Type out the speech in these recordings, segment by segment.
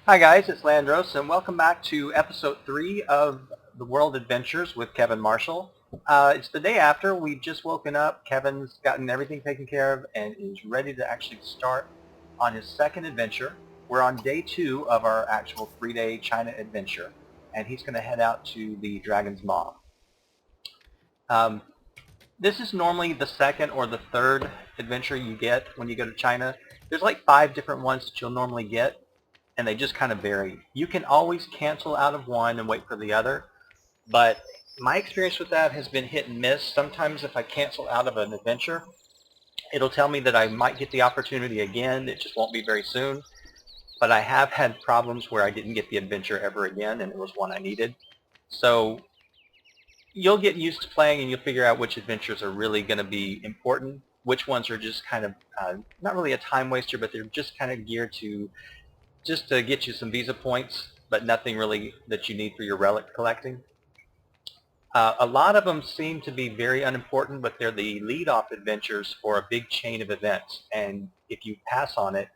Hi guys, it's Landros, and welcome back to episode 3 of the World Adventures with Kevin Marshall. It's the day after. We've just woken up. Kevin's gotten everything taken care of and is ready to actually start on his second adventure. We're on day 2 of our actual 3-day China adventure, and he's going to head out to the Dragon's Maw. This is normally the second or the third adventure you get when you go to China. There's like 5 different ones that you'll normally get, and they just kind of vary. You can always cancel out of one and wait for the other, but my experience with that has been hit and miss. Sometimes if I cancel out of an adventure, it'll tell me that I might get the opportunity again. It just won't be very soon. But I have had problems where I didn't get the adventure ever again, and it was one I needed. So you'll get used to playing and you'll figure out which adventures are really going to be important, which ones are just kind of not really a time waster, but they're just kind of geared to just to get you some visa points, but nothing really that you need for your relic collecting. A lot of them seem to be very unimportant, but they're the lead-off adventures for a big chain of events, and if you pass on it,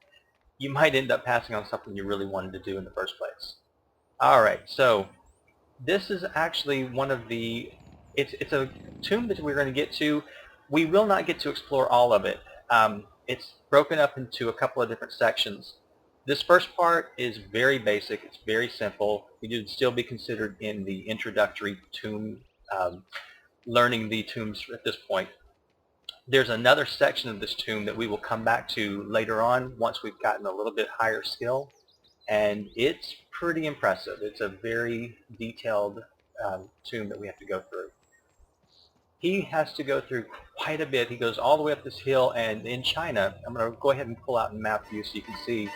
you might end up passing on something you really wanted to do in the first place. Alright, so this is actually one of the, it's a tomb that we're going to get to. We will not get to explore all of it. It's broken up into a couple of different sections. This first part is very basic. It's very simple. We would still be considered in the introductory tomb, learning the tombs at this point. There's another section of this tomb that we will come back to later on once we've gotten a little bit higher skill, and it's pretty impressive. It's a very detailed tomb that we have to go through. He has to go through quite a bit. He goes all the way up this hill, and in China, I'm going to go ahead and pull out and map view so you can see.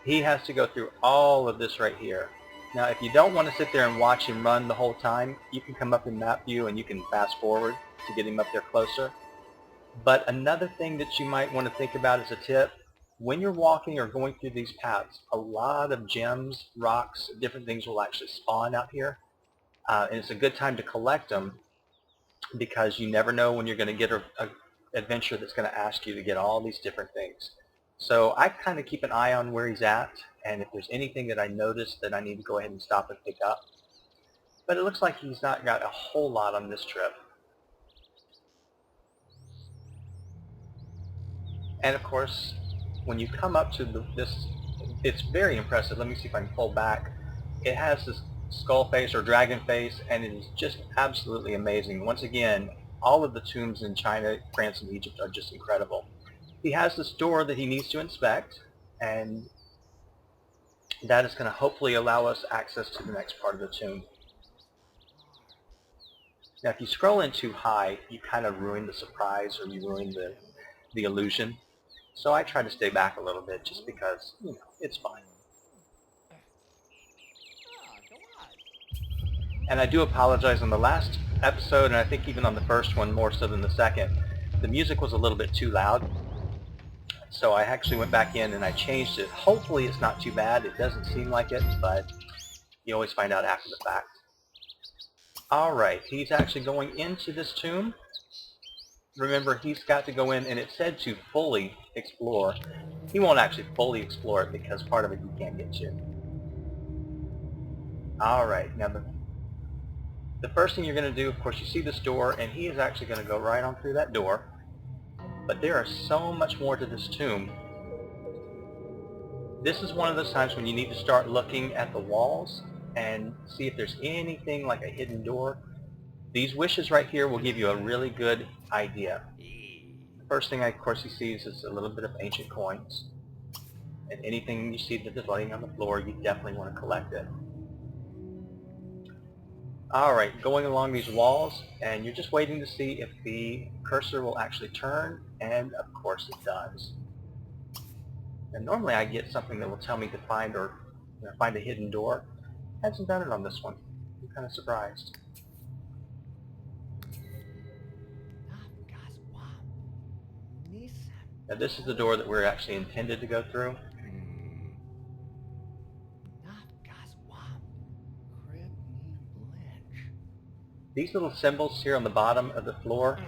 He has to go through all of this right here. Now, if you don't want to sit there and watch him run the whole time, you can come up in map view and you can fast forward to get him up there closer. But another thing that you might want to think about as a tip, when you're walking or going through these paths, a lot of gems, rocks, different things will actually spawn out here. And it's a good time to collect them because you never know when you're going to get an adventure that's going to ask you to get all these different things. So I kind of keep an eye on where he's at, and if there's anything that I notice that I need to go ahead and stop and pick up. But it looks like he's not got a whole lot on this trip. And of course, when you come up to this, it's very impressive. Let me see if I can pull back. It has this skull face or dragon face, and it is just absolutely amazing. Once again, all of the tombs in China, France, and Egypt are just incredible. He has this door that he needs to inspect, and that is going to hopefully allow us access to the next part of the tomb. Now, if you scroll in too high, you kind of ruin the surprise, or you ruin the illusion. So I try to stay back a little bit just because, it's fine. And I do apologize on the last episode, and I think even on the first one more so than the second, the music was a little bit too loud. So I actually went back in and I changed it. Hopefully it's not too bad. It doesn't seem like it, but you always find out after the fact. Alright, he's actually going into this tomb. Remember, he's got to go in, and it said to fully explore. He won't actually fully explore it because part of it you can't get to. Alright, now the first thing you're going to do, of course, you see this door, and he is actually going to go right on through that door. But there are so much more to this tomb. This is one of those times when you need to start looking at the walls and see if there's anything like a hidden door. These wishes right here will give you a really good idea. The first thing, of course, he sees is a little bit of ancient coins. And anything you see that is laying on the floor, you definitely want to collect it. Alright, going along these walls, and you're just waiting to see if the cursor will actually turn, and of course it does. And normally I get something that will tell me to find find a hidden door. Hasn't done it on this one. I'm kind of surprised. Now this is the door that we're actually intended to go through. These little symbols here on the bottom of the floor,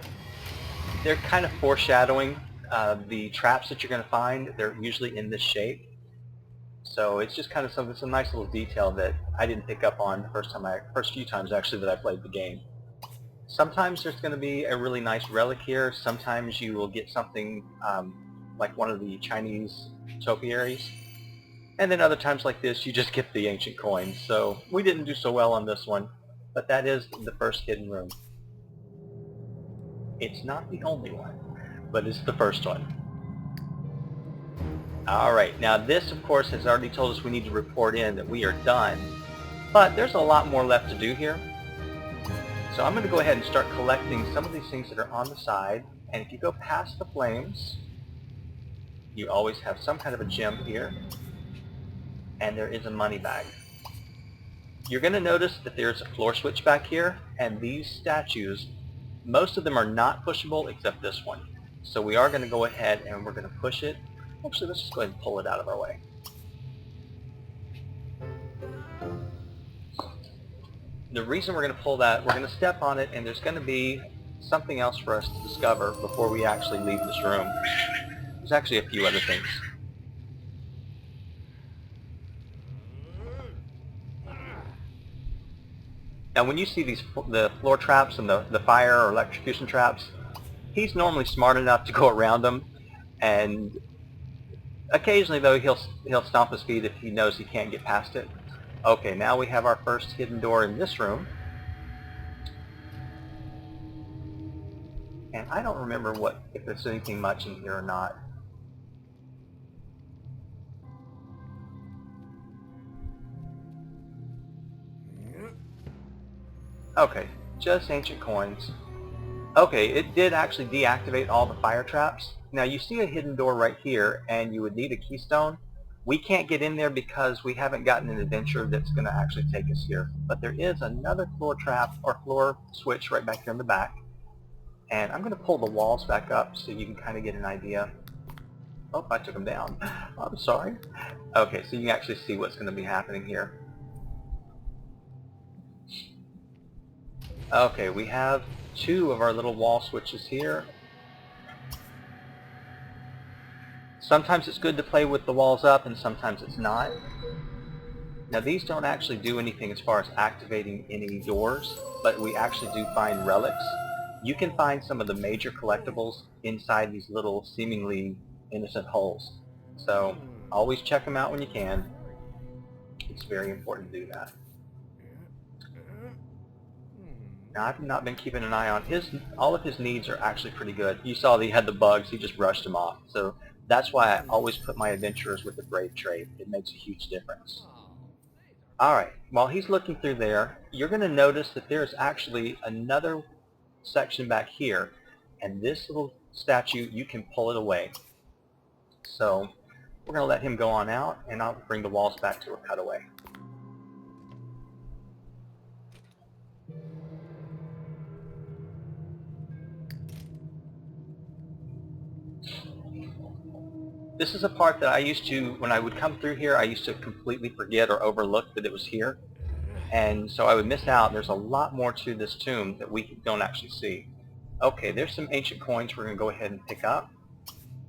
they're kind of foreshadowing the traps that you're going to find. They're usually in this shape. So it's just kind of it's a nice little detail that I didn't pick up on the first few times actually that I played the game. Sometimes there's going to be a really nice relic here. Sometimes you will get something like one of the Chinese topiaries. And then other times like this, you just get the ancient coins. So we didn't do so well on this one, but that is the first hidden room. It's not the only one, but it's the first one. Alright, now this of course has already told us we need to report in that we are done, but there's a lot more left to do here. So I'm going to go ahead and start collecting some of these things that are on the side, and if you go past the flames, you always have some kind of a gem here, and there is a money bag. You're going to notice that there's a floor switch back here, and these statues, most of them are not pushable except this one. So we are going to go ahead and we're going to push it. Actually, let's just go ahead and pull it out of our way. The reason we're going to pull that, we're going to step on it, and there's going to be something else for us to discover before we actually leave this room. There's actually a few other things. Now when you see the floor traps and the fire or electrocution traps, he's normally smart enough to go around them, and occasionally though he'll stomp his feet if he knows he can't get past it. Okay, now we have our first hidden door in this room. And I don't remember if there's anything much in here or not. Okay, just ancient coins. Okay, it did actually deactivate all the fire traps. Now you see a hidden door right here, and you would need a keystone. We can't get in there because we haven't gotten an adventure that's going to actually take us here. But there is another floor trap or floor switch right back here in the back. And I'm going to pull the walls back up so you can kind of get an idea. Oh, I took them down. I'm sorry. Okay, so you can actually see what's going to be happening here. Okay, we have two of our little wall switches here. Sometimes it's good to play with the walls up and sometimes it's not. Now these don't actually do anything as far as activating any doors, but we actually do find relics. You can find some of the major collectibles inside these little seemingly innocent holes. So always check them out when you can. It's very important to do that. Now I've not been keeping an eye on all of his needs are actually pretty good. You saw that he had the bugs, he just brushed them off. So that's why I always put my adventurers with the brave trait. It makes a huge difference. Alright, while he's looking through there, you're going to notice that there's actually another section back here, and this little statue, you can pull it away. So we're going to let him go on out, and I'll bring the walls back to a cutaway. This is a part that I used to, when I would come through here, I used to completely forget or overlook that it was here. And so I would miss out. There's a lot more to this tomb that we don't actually see. Okay, there's some ancient coins we're going to go ahead and pick up.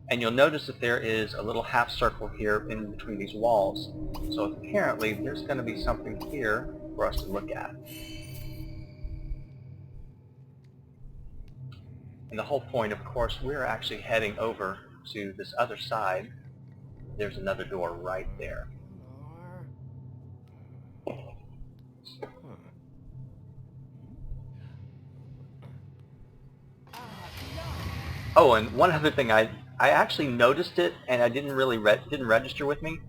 And you'll notice that there is a little half circle here in between these walls. So apparently there's going to be something here for us to look at. And the whole point, of course, we're actually heading over to this other side. There's another door right there. Oh, and one other thing, I actually noticed it, and I didn't register with me.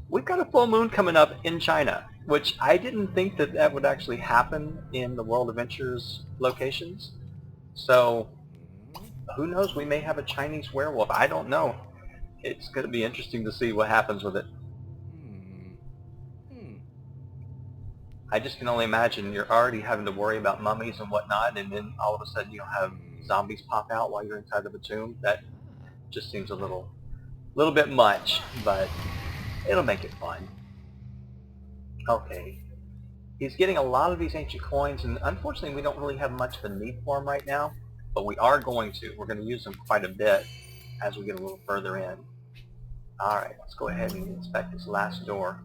We've got a full moon coming up in China, which I didn't think that would actually happen in the World Adventures locations. So who knows, we may have a Chinese werewolf. I don't know. It's going to be interesting to see what happens with it. I just can only imagine you're already having to worry about mummies and whatnot, and then all of a sudden you'll have zombies pop out while you're inside of a tomb. That just seems a little bit much, but it'll make it fun. Okay. He's getting a lot of these ancient coins, and unfortunately we don't really have much of a need for them right now. But we are going to. We're going to use them quite a bit as we get a little further in. Alright, let's go ahead and inspect this last door.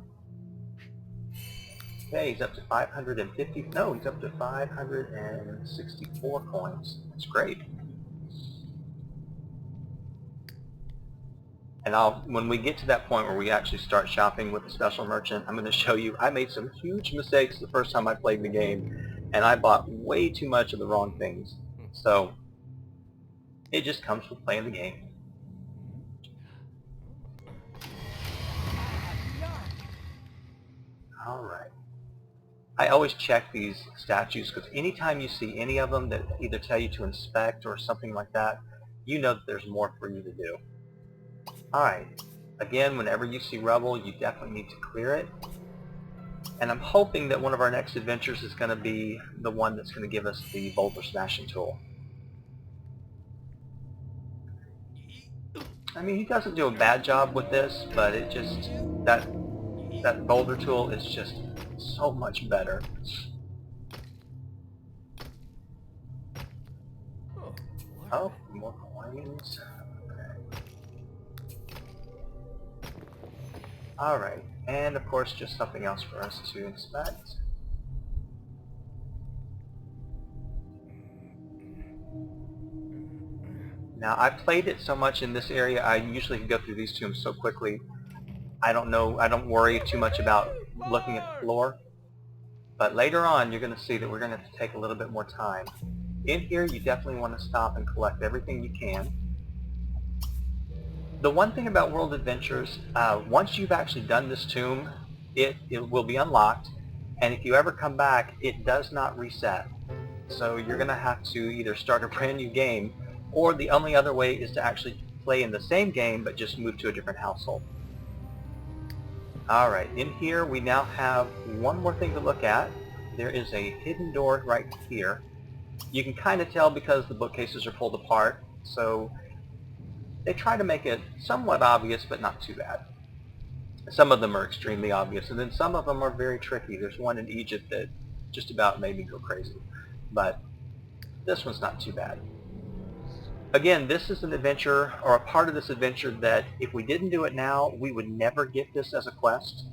Okay, he's up to 550, no, he's up to 564 coins. That's great. And when we get to that point where we actually start shopping with the special merchant, I'm going to show you, I made some huge mistakes the first time I played the game, and I bought way too much of the wrong things. So, it just comes with playing the game. Alright. I always check these statues because anytime you see any of them that either tell you to inspect or something like that, you know that there's more for you to do. Alright, again, whenever you see rubble, you definitely need to clear it. And I'm hoping that one of our next adventures is going to be the one that's going to give us the boulder smashing tool. I mean, he doesn't do a bad job with this, but it just, that boulder tool is just so much better. Oh, more coins. Alright, and of course just something else for us to inspect. Now I've played it so much in this area, I usually can go through these tombs so quickly. I don't worry too much about looking at the floor. But later on you're going to see that we're going to have to take a little bit more time. In here you definitely want to stop and collect everything you can. The one thing about World Adventures, once you've actually done this tomb, it will be unlocked, and if you ever come back, it does not reset. So you're going to have to either start a brand new game, or the only other way is to actually play in the same game, but just move to a different household. Alright, in here we now have one more thing to look at. There is a hidden door right here. You can kind of tell because the bookcases are pulled apart, so they try to make it somewhat obvious, but not too bad. Some of them are extremely obvious, and then some of them are very tricky. There's one in Egypt that just about made me go crazy. But this one's not too bad. Again, this is an adventure, or a part of this adventure, that if we didn't do it now, we would never get this as a quest.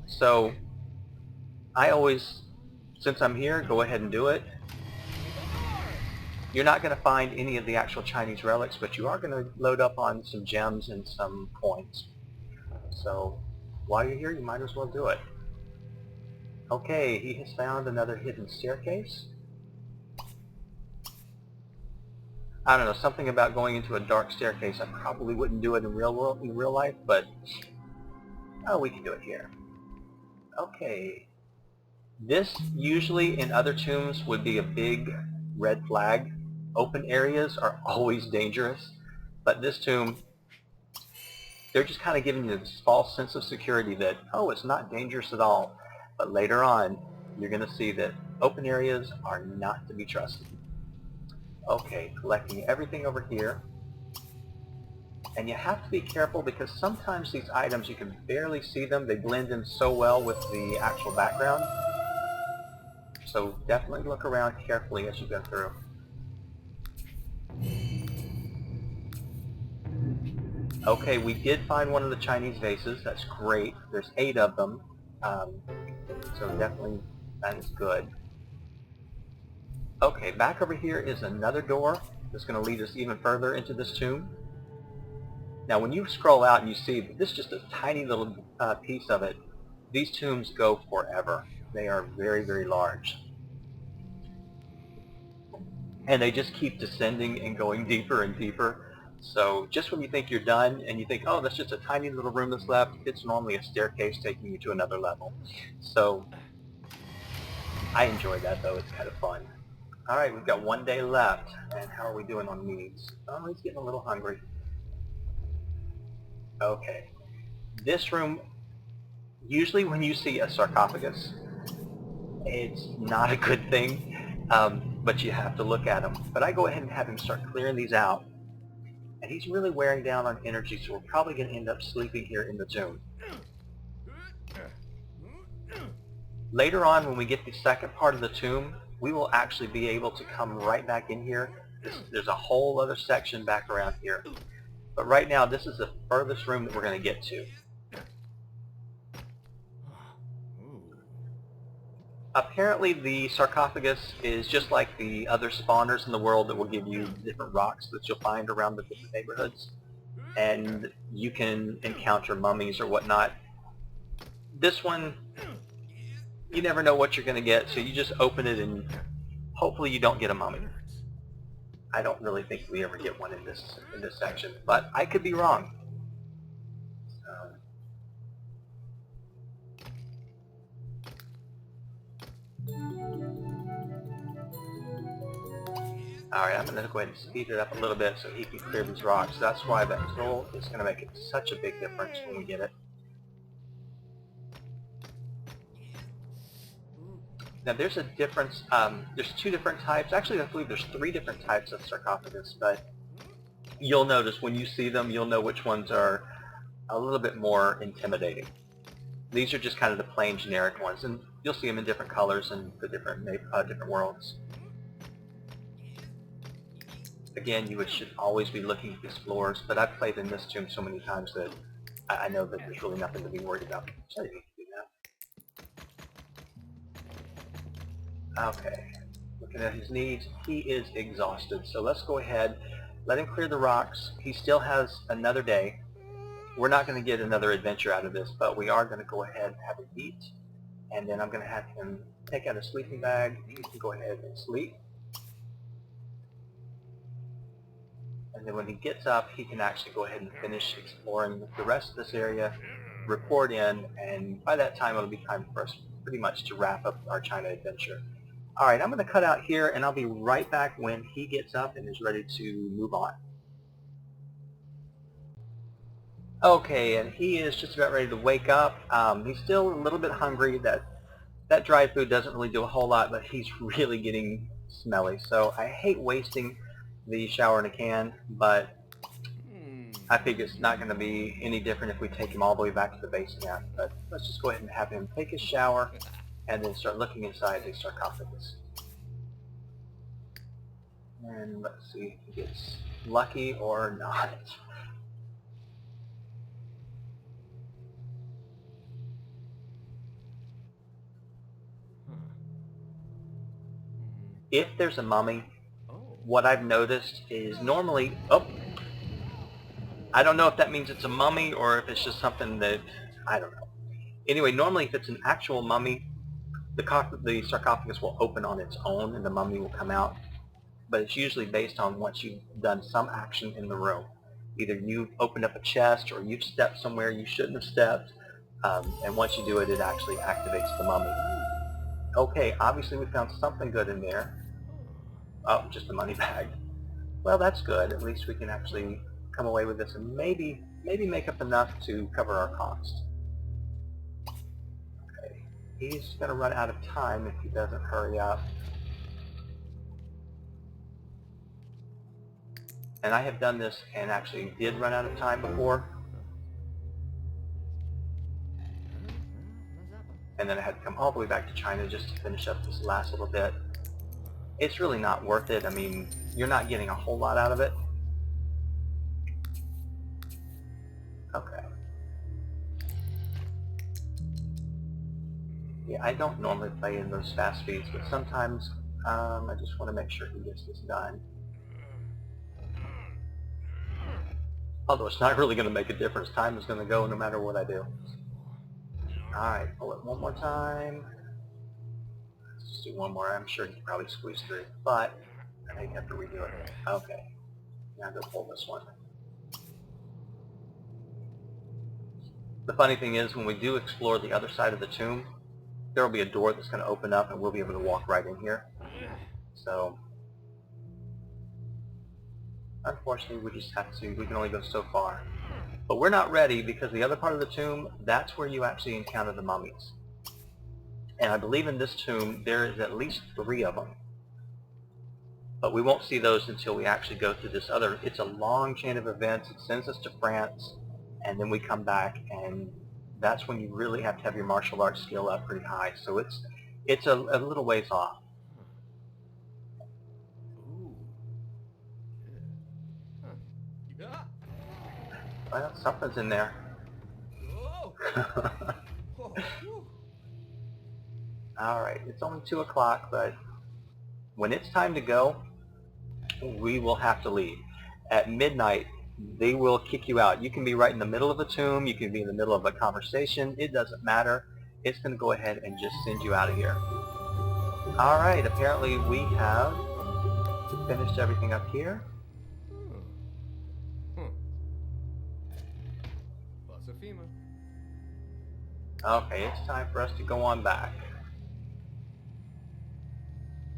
So, I always, since I'm here, go ahead and do it. You're not going to find any of the actual Chinese relics, but you are going to load up on some gems and some coins. So, while you're here, you might as well do it. Okay, he has found another hidden staircase. I don't know, something about going into a dark staircase. I probably wouldn't do it in real life, but oh, we can do it here. Okay. This usually in other tombs would be a big red flag. Open areas are always dangerous, but this tomb, they're just kind of giving you this false sense of security that, oh, it's not dangerous at all. But later on, you're going to see that open areas are not to be trusted. Okay, collecting everything over here. And you have to be careful because sometimes these items, you can barely see them. They blend in so well with the actual background. So definitely look around carefully as you go through. Okay, we did find one of the Chinese vases. That's great. There's 8 of them. So definitely that is good. Okay, back over here is another door that's going to lead us even further into this tomb. Now when you scroll out and you see this is just a tiny little piece of it, these tombs go forever. They are very, very large. And they just keep descending and going deeper and deeper. So just when you think you're done and you think, oh, that's just a tiny little room that's left, it's normally a staircase taking you to another level. So I enjoy that though, it's kind of fun. Alright, we've got 1 day left, and how are we doing on needs? Oh, he's getting a little hungry. Okay. This room, usually when you see a sarcophagus, it's not a good thing, but you have to look at him. But I go ahead and have him start clearing these out. And he's really wearing down on energy, so we're probably going to end up sleeping here in the tomb. Later on, when we get the second part of the tomb, we will actually be able to come right back in here. There's a whole other section back around here. But right now, this is the furthest room that we're going to get to. Apparently, the sarcophagus is just like the other spawners in the world that will give you different rocks that you'll find around the different neighborhoods. And you can encounter mummies or whatnot. This one, you never know what you're going to get, so you just open it and hopefully you don't get a mummy. I don't really think we ever get one in this section, but I could be wrong. Alright, I'm going to go ahead and speed it up a little bit so he can clear these rocks. That's why that tool is going to make it such a big difference when we get it. Now there's a difference, there's two different types, actually I believe there's three different types of sarcophagus, but you'll notice when you see them, you'll know which ones are a little bit more intimidating. These are just kind of the plain generic ones, and you'll see them in different colors and the different worlds. Again, you should always be looking at these floors, but I've played in this tomb so many times that I know that there's really nothing to be worried about. So you need to do that. Okay, looking at his needs, he is exhausted, so let's go ahead, let him clear the rocks. He still has another day. We're not going to get another adventure out of this, but we are going to go ahead and have him eat, and then I'm going to have him take out a sleeping bag. He can go ahead and sleep. And then when he gets up, he can actually go ahead and finish exploring the rest of this area, report in, and by that time it'll be time for us pretty much to wrap up our China adventure. Alright, I'm going to cut out here, and I'll be right back when he gets up and is ready to move on. Okay, and he is just about ready to wake up. He's still a little bit hungry. That dry food doesn't really do a whole lot, but he's really getting smelly. So I hate wasting the shower in a can, but I think it's not going to be any different if we take him all the way back to the base camp. But let's just go ahead and have him take his shower and then start looking inside the sarcophagus. And let's see if he gets lucky or not. If there's a mummy, what I've noticed is normally, I don't know if that means it's a mummy or if it's just something that, I don't know. Anyway, normally if it's an actual mummy, the sarcophagus will open on its own and the mummy will come out. But it's usually based on once you've done some action in the room. Either you've opened up a chest or you've stepped somewhere you shouldn't have stepped, and once you do it, it actually activates the mummy. Okay, obviously we found something good in there. Oh, just a money bag. Well, that's good. At least we can actually come away with this and maybe make up enough to cover our cost. Okay, he's going to run out of time if he doesn't hurry up. And I have done this and actually did run out of time before. And then I had to come all the way back to China just to finish up this last little bit. It's really not worth it. I mean, you're not getting a whole lot out of it. Okay. Yeah, I don't normally play in those fast speeds, but sometimes I just want to make sure he gets this done. Although it's not really going to make a difference. Time is going to go no matter what I do. Alright, pull it one more time. Let's do one more. I'm sure he can probably squeeze through, but I may have to redo it. Okay. Now go pull this one. The funny thing is, when we do explore the other side of the tomb, there will be a door that's going to open up and we'll be able to walk right in here. So, unfortunately, we just have to, we can only go so far. But we're not ready because the other part of the tomb, that's where you actually encounter the mummies. And I believe in this tomb, there is at least 3 of them. But we won't see those until we actually go through this other, it's a long chain of events. It sends us to France, and then we come back, and that's when you really have to have your martial arts skill up pretty high. So it's a little ways off. Well, something's in there. Alright, it's only 2 o'clock, but when it's time to go, we will have to leave. At midnight, they will kick you out. You can be right in the middle of a tomb, you can be in the middle of a conversation, it doesn't matter. It's going to go ahead and just send you out of here. Alright, apparently we have finished everything up here. Okay, it's time for us to go on back.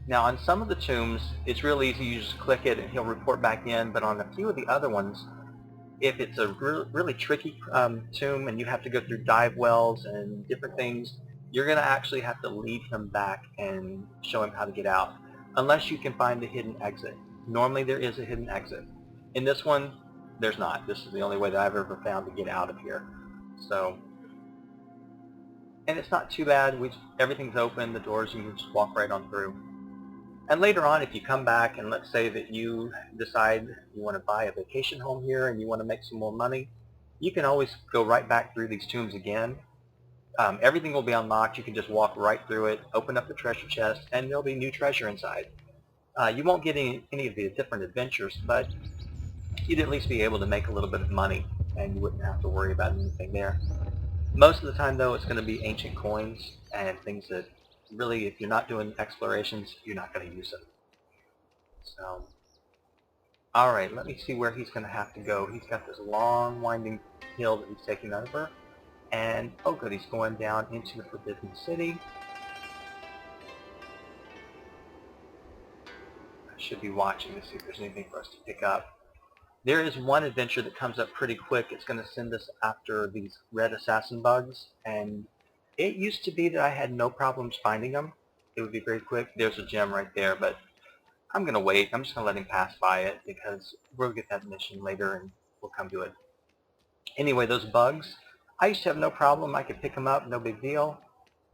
Now on some of the tombs, it's real easy. You just click it and he'll report back in, but on a few of the other ones, if it's a really tricky tomb and you have to go through dive wells and different things, you're going to actually have to lead him back and show him how to get out, unless you can find the hidden exit. Normally there is a hidden exit. In this one, there's not. This is the only way that I've ever found to get out of here. So, and it's not too bad. Everything's open, the doors, you can just walk right on through. And later on, if you come back and let's say that you decide you want to buy a vacation home here and you want to make some more money, you can always go right back through these tombs again. Everything will be unlocked. You can just walk right through it, open up the treasure chest, and there'll be new treasure inside. You won't get any of the different adventures, but you'd at least be able to make a little bit of money, and you wouldn't have to worry about anything there. Most of the time, though, it's going to be ancient coins and things that really, if you're not doing explorations, you're not going to use them. So, alright, let me see where he's going to have to go. He's got this long, winding hill that he's taking over. And, oh good, he's going down into the Forbidden City. I should be watching to see if there's anything for us to pick up. There is one adventure that comes up pretty quick. It's going to send us after these red assassin bugs. And it used to be that I had no problems finding them. It would be very quick. There's a gem right there, but I'm going to wait. I'm just going to let him pass by it because we'll get that mission later and we'll come to it. Anyway, those bugs, I used to have no problem. I could pick them up, no big deal.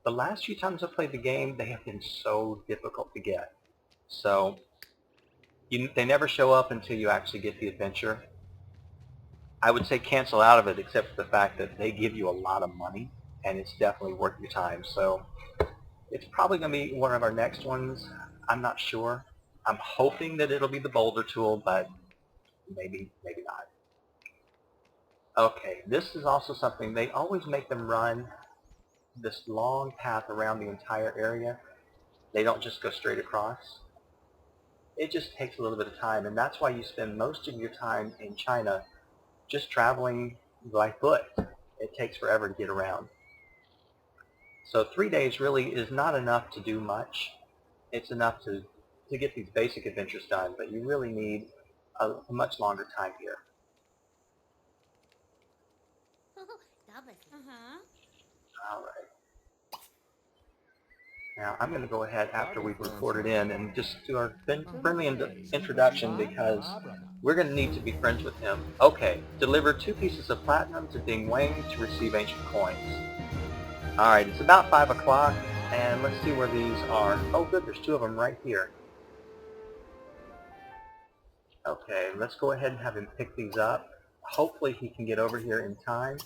The last few times I've played the game, they have been so difficult to get. So they never show up until you actually get the adventure. I would say cancel out of it except for the fact that they give you a lot of money and it's definitely worth your time. So it's probably going to be one of our next ones. I'm not sure. I'm hoping that it'll be the boulder tool, but maybe not. Okay, this is also something, they always make them run this long path around the entire area. They don't just go straight across. It just takes a little bit of time, and that's why you spend most of your time in China just traveling by foot. It takes forever to get around. So 3 days really is not enough to do much. It's enough to get these basic adventures done, but you really need a much longer time here. All right. Now I'm going to go ahead after we've reported in and just do our friendly introduction because we're going to need to be friends with him. Okay, deliver 2 pieces of platinum to Ding Wang to receive ancient coins. Alright, it's about 5 o'clock and let's see where these are. Oh good, there's 2 of them right here. Okay, let's go ahead and have him pick these up. Hopefully he can get over here in time.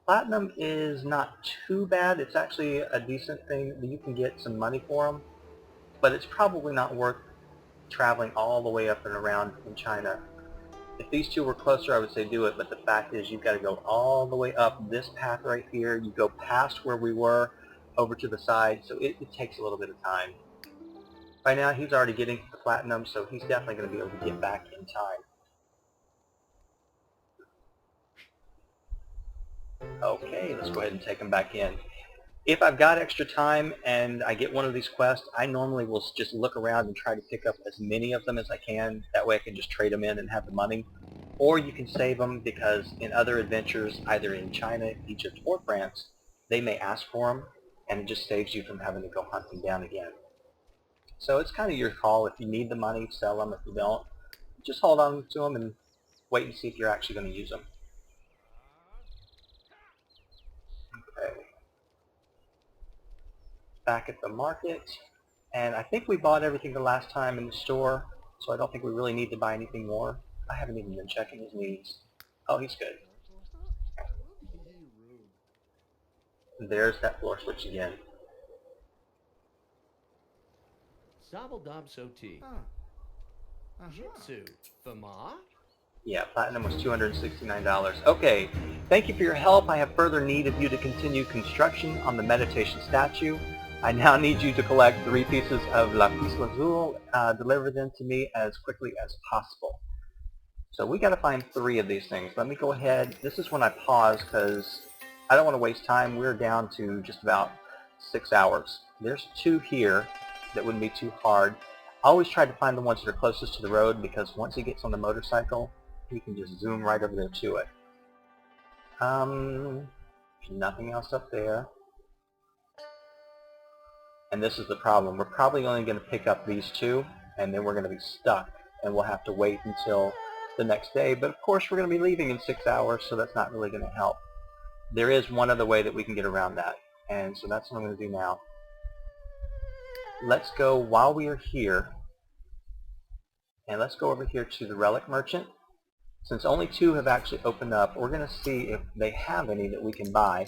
Platinum is not too bad. It's actually a decent thing. You can get some money for them, but it's probably not worth traveling all the way up and around in China. If these 2 were closer, I would say do it, but the fact is you've got to go all the way up this path right here. You go past where we were over to the side, so it takes a little bit of time. By now he's already getting the platinum, so he's definitely going to be able to get back in time. Okay, let's go ahead and take him back in. If I've got extra time and I get one of these quests, I normally will just look around and try to pick up as many of them as I can. That way I can just trade them in and have the money. Or you can save them because in other adventures, either in China, Egypt, or France, they may ask for them, and it just saves you from having to go hunting down again. So it's kind of your call. If you need the money, sell them. If you don't, just hold on to them and wait and see if you're actually going to use them. Okay. Back at the market, and I think we bought everything the last time in the store, so I don't think we really need to buy anything more. I haven't even been checking his needs. Oh, he's good. There's that floor switch again. Zabaldab Soti. Jitsu. Fama? Yeah, platinum was $269. Okay, thank you for your help. I have further need of you to continue construction on the meditation statue. I now need you to collect 3 pieces of lapis lazuli, deliver them to me as quickly as possible. So we got to find 3 of these things. Let me go ahead. This is when I pause because I don't want to waste time. We're down to just about 6 hours. There's 2 here that wouldn't be too hard. I always try to find the ones that are closest to the road because once he gets on the motorcycle, he can just zoom right over there to it. Nothing else up there. And this is the problem. We're probably only going to pick up these 2, and then we're going to be stuck, and we'll have to wait until the next day. But of course, we're going to be leaving in 6 hours, so that's not really going to help. There is one other way that we can get around that, and so that's what I'm going to do now. Let's go while we are here, and let's go over here to the Relic Merchant. Since only 2 have actually opened up, we're going to see if they have any that we can buy.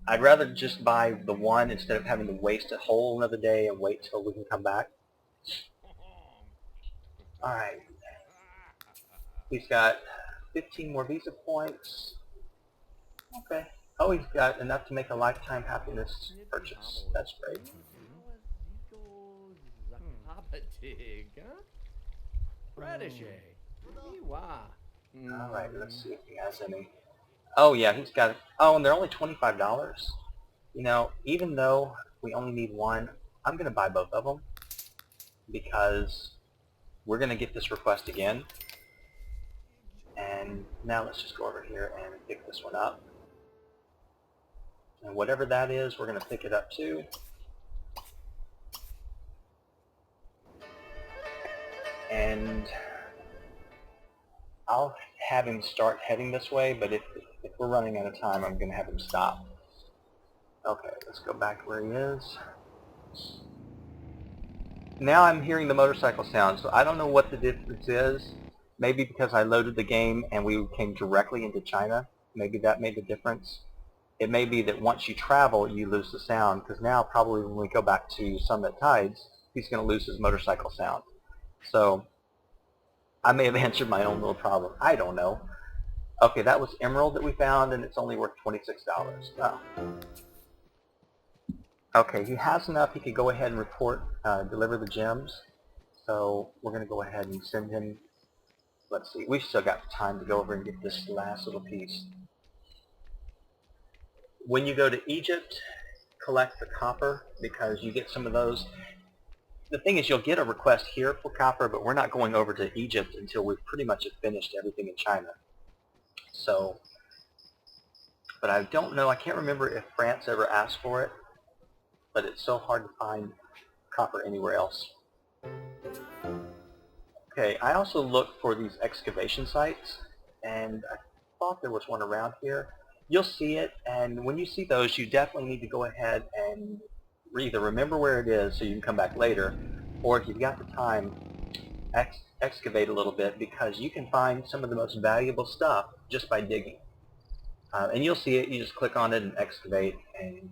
I'd rather just buy the 1 instead of having to waste a whole another day and wait till we can come back. Alright. He's got 15 more visa points. Okay. Oh, he's got enough to make a lifetime happiness purchase. That's great. Alright, let's see if he has any. Oh yeah, he's got, oh, and they're only $25. You know, even though we only need 1, I'm going to buy both of them because we're going to get this request again. And now let's just go over here and pick this one up. And whatever that is, we're going to pick it up too. And I'll have him start heading this way, but if we're running out of time, I'm going to have him stop. Okay, let's go back to where he is. Now I'm hearing the motorcycle sound, so I don't know what the difference is. Maybe because I loaded the game and we came directly into China. Maybe that made the difference. It may be that once you travel, you lose the sound, because now probably when we go back to Summit Tides, he's going to lose his motorcycle sound. So I may have answered my own little problem. I don't know. Okay, that was emerald that we found, and it's only worth $26. Oh. Okay, he has enough. He could go ahead and report, deliver the gems. So we're going to go ahead and send him. Let's see. We've still got time to go over and get this last little piece. When you go to Egypt, collect the copper because you get some of those. The thing is, you'll get a request here for copper, but we're not going over to Egypt until we've pretty much finished everything in China. So, but I don't know, I can't remember if France ever asked for it, but it's so hard to find copper anywhere else. Okay, I also looked for these excavation sites, and I thought there was one around here. You'll see it, and when you see those, you definitely need to go ahead and either remember where it is so you can come back later, or if you've got the time, excavate a little bit, because you can find some of the most valuable stuff just by digging. And you'll see it, you just click on it and excavate, and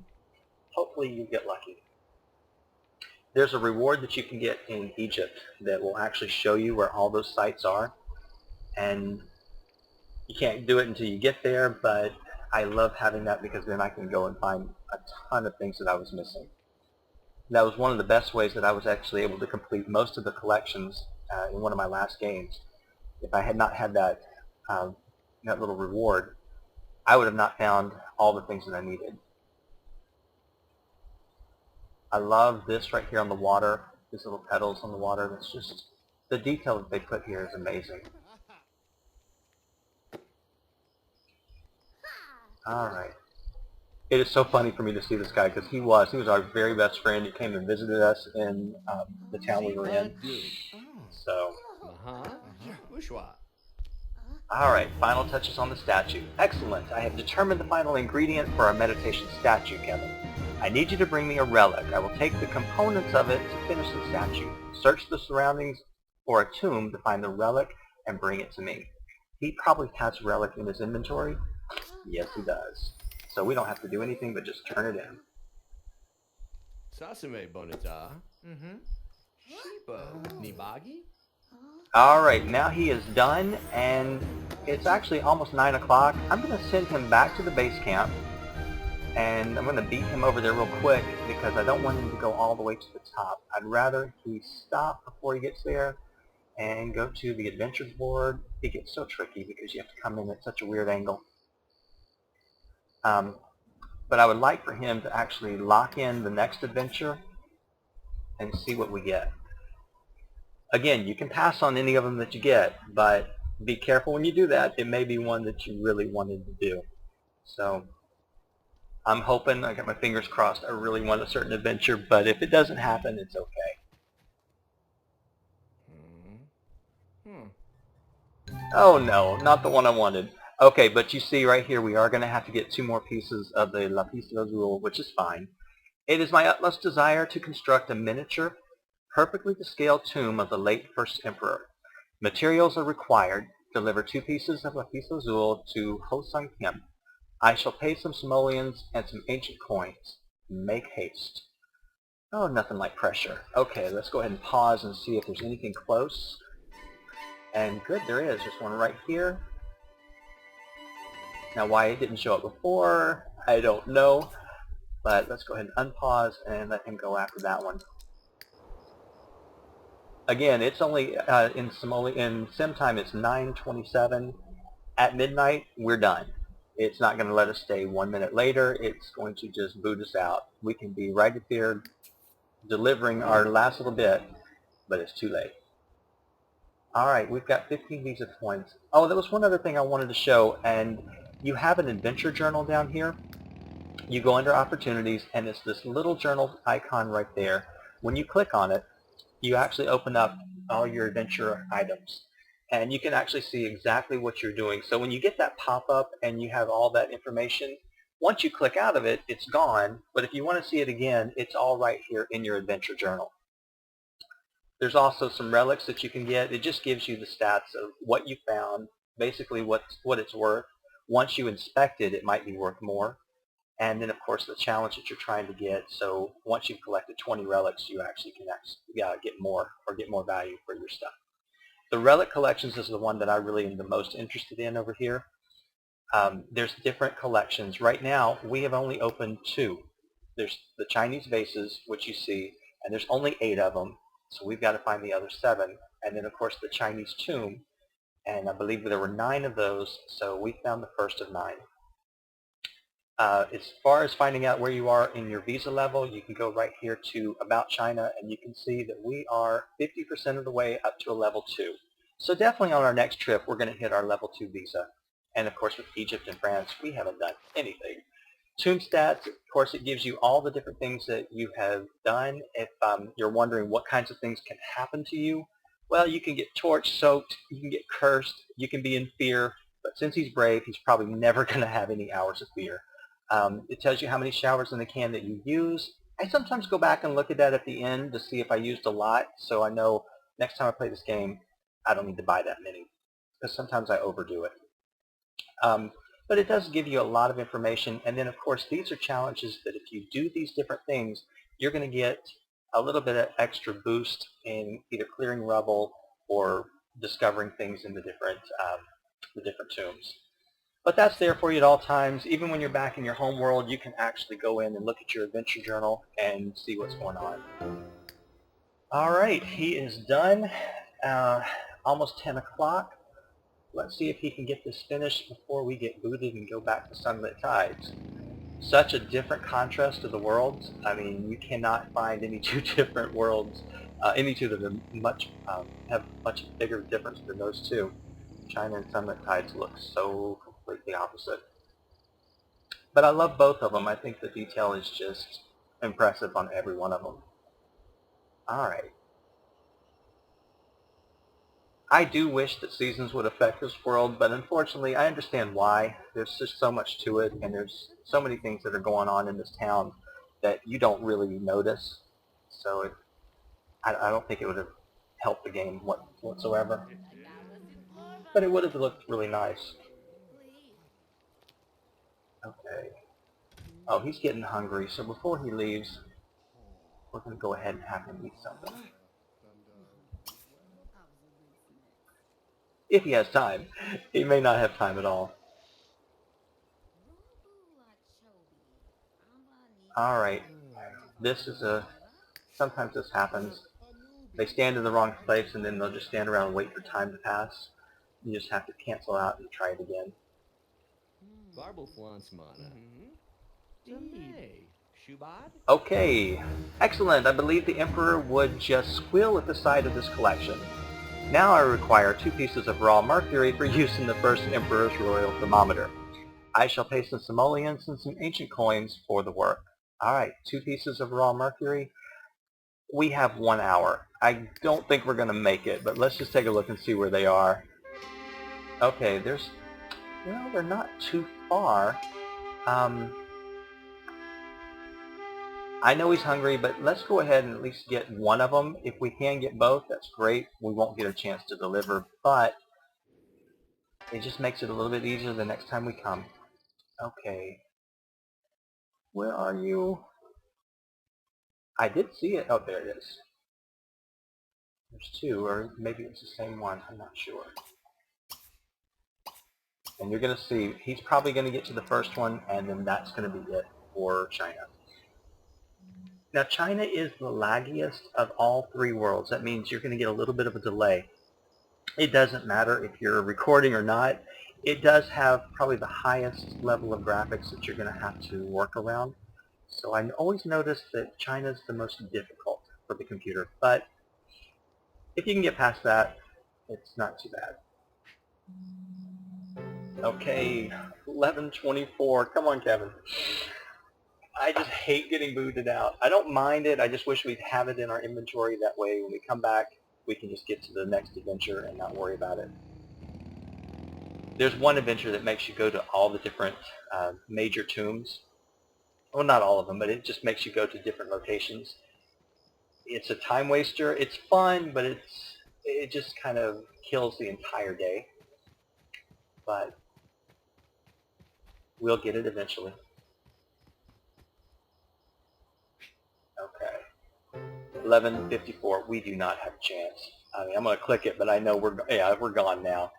hopefully you get lucky. There's a reward that you can get in Egypt that will actually show you where all those sites are, and you can't do it until you get there, but I love having that because then I can go and find a ton of things that I was missing. That was one of the best ways that I was actually able to complete most of the collections in one of my last games. If I had not had that, that little reward, I would have not found all the things that I needed. I love this right here on the water, these little petals on the water. That's just, the detail that they put here is amazing. Alright. It is so funny for me to see this guy because he was our very best friend. He came and visited us in the town we were in. So, alright, final touches on the statue. Excellent. I have determined the final ingredient for our meditation statue, Kevin. I need you to bring me a relic. I will take the components of it to finish the statue. Search the surroundings for a tomb to find the relic and bring it to me. He probably has Relic in his inventory. Yes, he does. So we don't have to do anything but just turn it in. Sasame bonita. Mm-hmm. Sheepo. Nibagi? Alright, now he is done, and it's actually almost 9 o'clock. I'm going to send him back to the base camp, and I'm going to beat him over there real quick because I don't want him to go all the way to the top. I'd rather he stop before he gets there and go to the adventures board. It gets so tricky because you have to come in at such a weird angle. But I would like for him to actually lock in the next adventure and see what we get. Again, you can pass on any of them that you get, but be careful when you do that. It may be one that you really wanted to do. So I'm hoping, I got my fingers crossed, I really want a certain adventure, but if it doesn't happen, it's okay. Oh no, not the one I wanted. Okay, but you see right here, we are going to have to get 2 more pieces of the lapis lazuli, which is fine. It is my utmost desire to construct a miniature, perfectly to scale tomb of the late first emperor. Materials are required. Deliver 2 pieces of lapis lazuli to Ho Sun Kim. I shall pay some simoleons and some ancient coins. Make haste. Oh, nothing like pressure. Okay, let's go ahead and pause and see if there's anything close. And good, there is. There's one right here. Now why it didn't show up before, I don't know. But let's go ahead and unpause and let him go after that one. Again, it's only in sim time it's 9:27. At midnight, we're done. It's not going to let us stay 1 minute later. It's going to just boot us out. We can be right up here delivering our last little bit, but it's too late. Alright, we've got 15 visa points. Oh, there was one other thing I wanted to show, and you have an adventure journal down here. You go under opportunities, and it's this little journal icon right there. When you click on it, you actually open up all your adventure items. And you can actually see exactly what you're doing. So when you get that pop-up and you have all that information, once you click out of it, it's gone. But if you want to see it again, it's all right here in your adventure journal. There's also some relics that you can get. It just gives you the stats of what you found, basically what it's worth. Once you inspect it, it might be worth more. And then, of course, the challenge that you're trying to get. So once you've collected 20 relics, you actually can get more or get more value for your stuff. The relic collections is the one that I really am the most interested in over here. There's different collections. Right now, we have only opened 2. There's the Chinese vases, which you see, and there's only 8 of them. So we've got to find the other 7. And then, of course, the Chinese tomb. And I believe there were 9 of those, so we found the first of 9. As far as finding out where you are in your visa level, you can go right here to About China, and you can see that we are 50% of the way up to a level 2. So definitely on our next trip, we're going to hit our level 2 visa. And of course with Egypt and France, we haven't done anything. Tomb stats, of course, it gives you all the different things that you have done. If you're wondering what kinds of things can happen to you, well, you can get torch soaked, you can get cursed, you can be in fear, but since he's brave, he's probably never going to have any hours of fear. It tells you how many showers in the can that you use. I sometimes go back and look at that at the end to see if I used a lot, so I know next time I play this game, I don't need to buy that many, because sometimes I overdo it. But it does give you a lot of information, and then of course these are challenges that if you do these different things, you're going to get a little bit of extra boost in either clearing rubble or discovering things in the different tombs. But that's there for you at all times. Even when you're back in your home world, you can actually go in and look at your adventure journal and see what's going on. Alright, he is done. Almost 10 o'clock. Let's see if he can get this finished before we get booted and go back to Sunlit Tides. Such a different contrast to the worlds. I mean, you cannot find any 2 different worlds, any 2 that are have much bigger difference than those 2. China and Sunlit Tides look so completely opposite. But I love both of them. I think the detail is just impressive on every one of them. Alright. I do wish that seasons would affect this world, but unfortunately I understand why. There's just so much to it, and there's so many things that are going on in this town that you don't really notice. So I don't think it would have helped the game whatsoever. but it would have looked really nice. Okay. Oh, he's getting hungry, so before he leaves, we're going to go ahead and have him eat something. If he has time. He may not have time at all. Alright. This is sometimes this happens. They stand in the wrong place and then they'll just stand around and wait for time to pass. You just have to cancel out and try it again. Okay, excellent. I believe the Emperor would just squeal at the sight of this collection. Now I require 2 pieces of raw mercury for use in the first Emperor's royal thermometer. I shall pay some simoleons and some ancient coins for the work. Alright, 2 pieces of raw mercury. We have 1 hour. I don't think we're going to make it, but let's just take a look and see where they are. Okay, well, they're not too far. I know he's hungry, but let's go ahead and at least get one of them. If we can get both, that's great. We won't get a chance to deliver, but it just makes it a little bit easier the next time we come. Okay. Where are you? I did see it. Oh, there it is. There's 2, or maybe it's the same one. I'm not sure. And you're going to see, he's probably going to get to the first one, and then that's going to be it for China. Now, China is the laggiest of all 3 worlds. That means you're going to get a little bit of a delay. It doesn't matter if you're recording or not. It does have probably the highest level of graphics that you're going to have to work around. So I always notice that China's the most difficult for the computer. But if you can get past that, it's not too bad. Okay, 11:24. Come on, Kevin. I just hate getting booted out. I don't mind it. I just wish we'd have it in our inventory. That way, when we come back, we can just get to the next adventure and not worry about it. There's one adventure that makes you go to all the different major tombs. Well, not all of them, but it just makes you go to different locations. It's a time waster. It's fun, but it just kind of kills the entire day. But we'll get it eventually. Okay. 11:54. We do not have a chance. I mean, I'm going to click it, but I know we're gone now.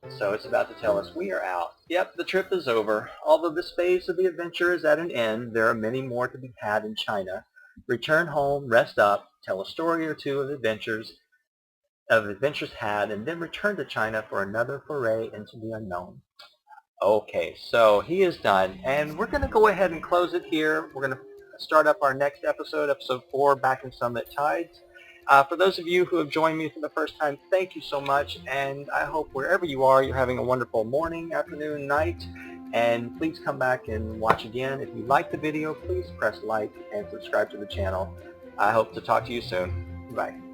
So it's about to tell us we are out. Yep, the trip is over. Although this phase of the adventure is at an end, there are many more to be had in China. Return home, rest up, tell a story or 2 of adventures had, and then return to China for another foray into the unknown. Okay, so he is done, and we're going to go ahead and close it here. We're going to start up our next episode, episode 4, Back in Sunlit Tides. For those of you who have joined me for the first time, thank you so much, and I hope wherever you are, you're having a wonderful morning, afternoon, night, and please come back and watch again. If you like the video, please press like and subscribe to the channel. I hope to talk to you soon. Bye.